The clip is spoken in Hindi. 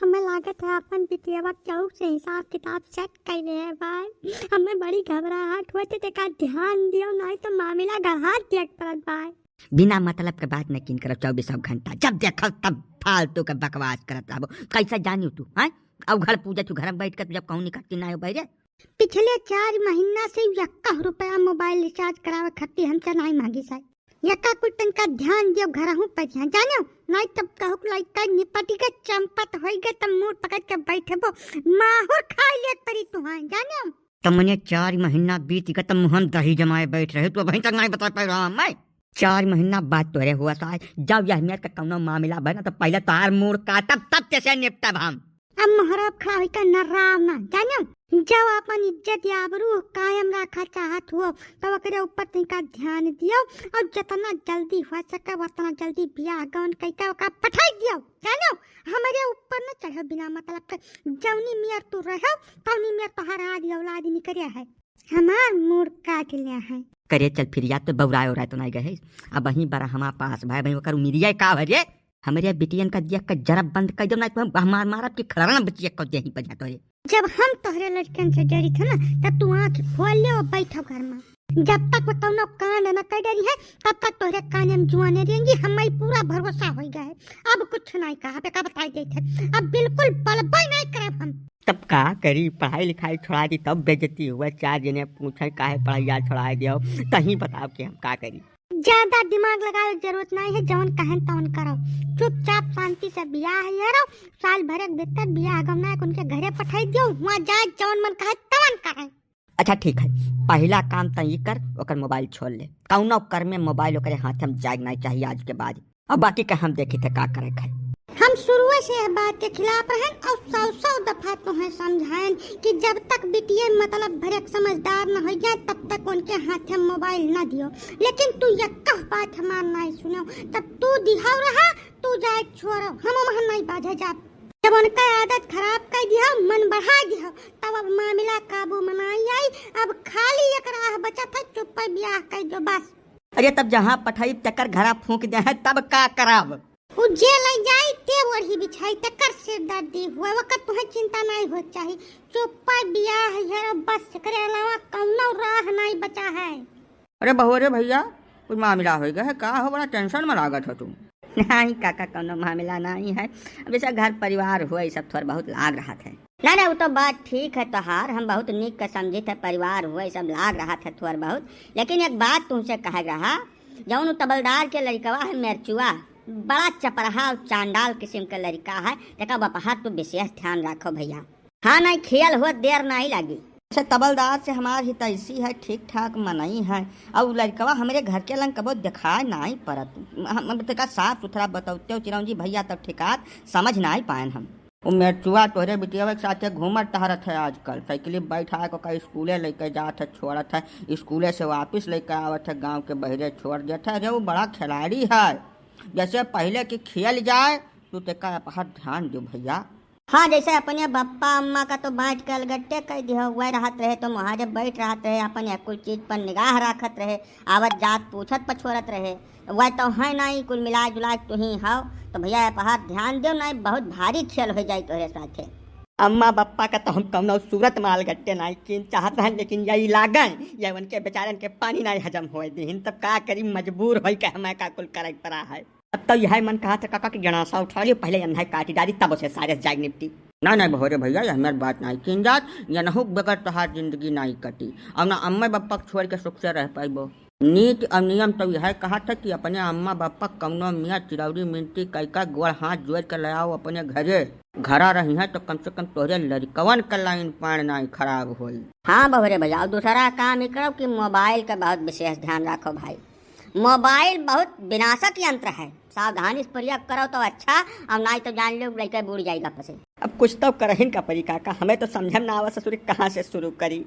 हमें लागत है अपन बिटियावा चौक से हिसाब किताब चेक कर रहे हैं भाई। हमें बड़ी घबराहट होती थे का ध्यान दियो नहीं तो मामला गढ़ा देख पड़त भाई। बिना मतलब के बात न किन करो 24 घंटा जब देखो तब फालतू के बकवास करत रहो। कैसा जानी तू हैं? अब घर पूजा तू घर में बैठ कर तू जब कहूँ निकलती ना हो बैठे। पिछले 4 महीना से 1 रुपया मोबाइल रिचार्ज करावे खाती हमसे नहीं मांगी साई। यका कुछ तनका ध्यान दियो घर हूं पर ध्यान जानो नहीं तब कहू लइका निपटी के चंपत होई गे तब मुंह पकड़ के बैठबो माहुर खा ले परी तू हां जानो। तुमने 4 महीना बीत गए तब हम दही जमाए बैठ रहे तो वहीं तक नहीं बता पा रहा मैं। 4 महीना बाद तोरे हुआ था जब यह मेरे का कौनो मामला बना तो पहले तार मुड़ काटब तब कैसे निपटब हम। अब मोहरब खड़ा होई का नराव ना जानो जब अपन इज्जत आबरू कायम रखा चाहत हो तो ओकरे ऊपर तनिका ध्यान दियो और जितना जल्दी हो सके उतना जल्दी बियाह गौन कइका ओका पठाई दियो जानो। हमारे ऊपर न चढ़ो बिना मतलब के जौनी मियर तू रहो तौनी मियर तोहार आदि औलाद निकरिया है हमार मूड काट लिया है। करे चल फिर या तो बौराए हो रहा तो नहीं गए अब वहीं बड़ा हमारे पास भाई भाई ओकर उम्मीदिया का भरे हमारे बिटियन का दिया का जरा बंद कर दो ना तो हमार मारब की खड़ाना बचिया को देही पर जातो रे। जब हम तोहरे लड़कन से डरी थे ना तब तू आंख खोल ले और बैठो घर में। जब तक वो कौनो कांड न कर डरी है तब तक तोहरे काने में जुआने रहेंगी। हमें पूरा भरोसा हो गया है अब कुछ नहीं कहा पे का बताई देते अब बिल्कुल बलबई नहीं करब हम। तब का करी पढ़ाई लिखाई छोड़ा दी तब बेइज्जती हुआ 4 जने पूछे काहे पढ़ाई छोड़ा दियो कहीं बताओ कि हम का करी। ज्यादा दिमाग लगावे जरूरत नहीं है जौन कहन तौन करो चुपचाप शांति से बियाह है साल भर के भीतर बियाह गमना उनके घरे पठाई दियो वहां जाए जौन मन कहे तवन करे। अच्छा ठीक है पहला काम तो ये कर ओकर मोबाइल छोड़ ले कौनो कर में मोबाइल ओकरे हाथ में जागना चाहिए आज के बाद। अब बाकी का हम देखे थे का करे है। हम शुरू से यह बात के खिलाफ हैं और 100 दफा तुम्हें समझाएं कि जब तक बिटिया मतलब भरे समझदार न हो जाए तब तक उनके हाथ में मोबाइल न दियो। लेकिन तू यक्का बात हमार नहीं सुनो तब तू दिहाव रहा तू जाए छोड़ो हम वहाँ नहीं बाझे जा। जब उनका आदत खराब कर दिया मन बढ़ा दिया तब अब मामला काबू में नहीं आई। अब खाली एक राह बचा था चुप पर ब्याह कर दो बस। अरे तब जहाँ पठाई तकर घरा फूंक दे है तब का कराब जे लग जाए ते वही बिछाई तकर सिर दर्दी हुआ वक्त तुम्हें चिंता नहीं हो चाहिए चुप बियाह है बस करे अलावा कौनो राह नहीं बचा है। अरे बहु रे भैया कुछ मामला हो गया है का हो बड़ा टेंशन में लागत हो तुम। नहीं काका कौनो मामला नहीं है अब ऐसा घर परिवार हुआ ये सब थोड़ा बहुत लाग रहा था। ना वो तो बात ठीक है तोहार हम बहुत निक का समझे थे परिवार हुआ ये सब लाग रहा था थोड़ा बहुत। लेकिन एक बात तुमसे कह रहा जौन तबलदार के लड़कवा है मेरचुआ बड़ा चपरहा और चांडाल किस्म का लड़का है देखा बपहा तो विशेष ध्यान रखो भैया। हाँ नहीं खेल हो देर नहीं लगी। अच्छा तबलदार से हमारी तैसी है ठीक ठाक मनई है और लड़कवा हमारे घर के लंग कबो दिखाए नहीं पड़त हम तक साफ सुथरा बतौते चिरौंजी भैया तब ठिकात समझ नहीं पाए हम। वो मेरचुआ तोहरे बिटिया के साथ घूमत टहरत है आजकल साइकिल बैठा को कहीं स्कूले लेके जात है छोड़त है स्कूले से वापस लेके आवत है गाँव के बहरे छोड़ देता है। अरे वो बड़ा खिलाड़ी है जैसे पहले की खेल जाए तो तेका बहुत ध्यान दो भैया। हाँ जैसे अपने बप्पा अम्मा का तो बांट कर गट्टे कर दिया वह रहत रहे तो वहाँ जब बैठ रहत रहे अपन कुछ चीज पर निगाह रखत रहे आवत जात पूछत पछोरत रहे वह तो है नहीं कुल मिला जुला तू ही हो तो भैया पहाड़ ध्यान दो नहीं बहुत भारी खेल हो जाए तोहरे साथे। अम्मा बप्पा का तो हम कौनो सूरत माल गट्टे नहीं किन चाहत हैं लेकिन यही लागन या उनके बेचारन के पानी नहीं हजम होए दिन तब का करी मजबूर हो के हमें का कुल करे पड़ा है। अब तो यह मन कहा था काका की जनासा उठा लियो पहले अंधा काटी डाली तब उसे सारे जाग निपटी। ना नहीं बहोरे भैया यह हमारी बात नहीं किन जात या नहुक बगैर तोहार जिंदगी नहीं कटी अब ना अम्मा बप्पा छोड़ के सुख से रह पाइबो। नीति और नियम तो यह कहा था कि अपने अम्मा बप्पा कौनो मियाँ चिरौरी मिनती कैका गोड़ हाथ जोड़ कर ले आओ अपने घरे घरा रही है तो कम से कम तोहरे लड़कवन का लाइन पान नहीं खराब होई। हाँ बहोरे भैया और दूसरा काम ही करो कि मोबाइल का बहुत विशेष ध्यान रखो भाई। मोबाइल बहुत विनाशक यंत्र है सावधानी से प्रयोग करो तो अच्छा अब नहीं तो जान लो लड़का बूढ़ जाएगा पसे। अब कुछ तो करहिन का परी काका हमें तो समझ ना आवा ससुर कहाँ से शुरू करी।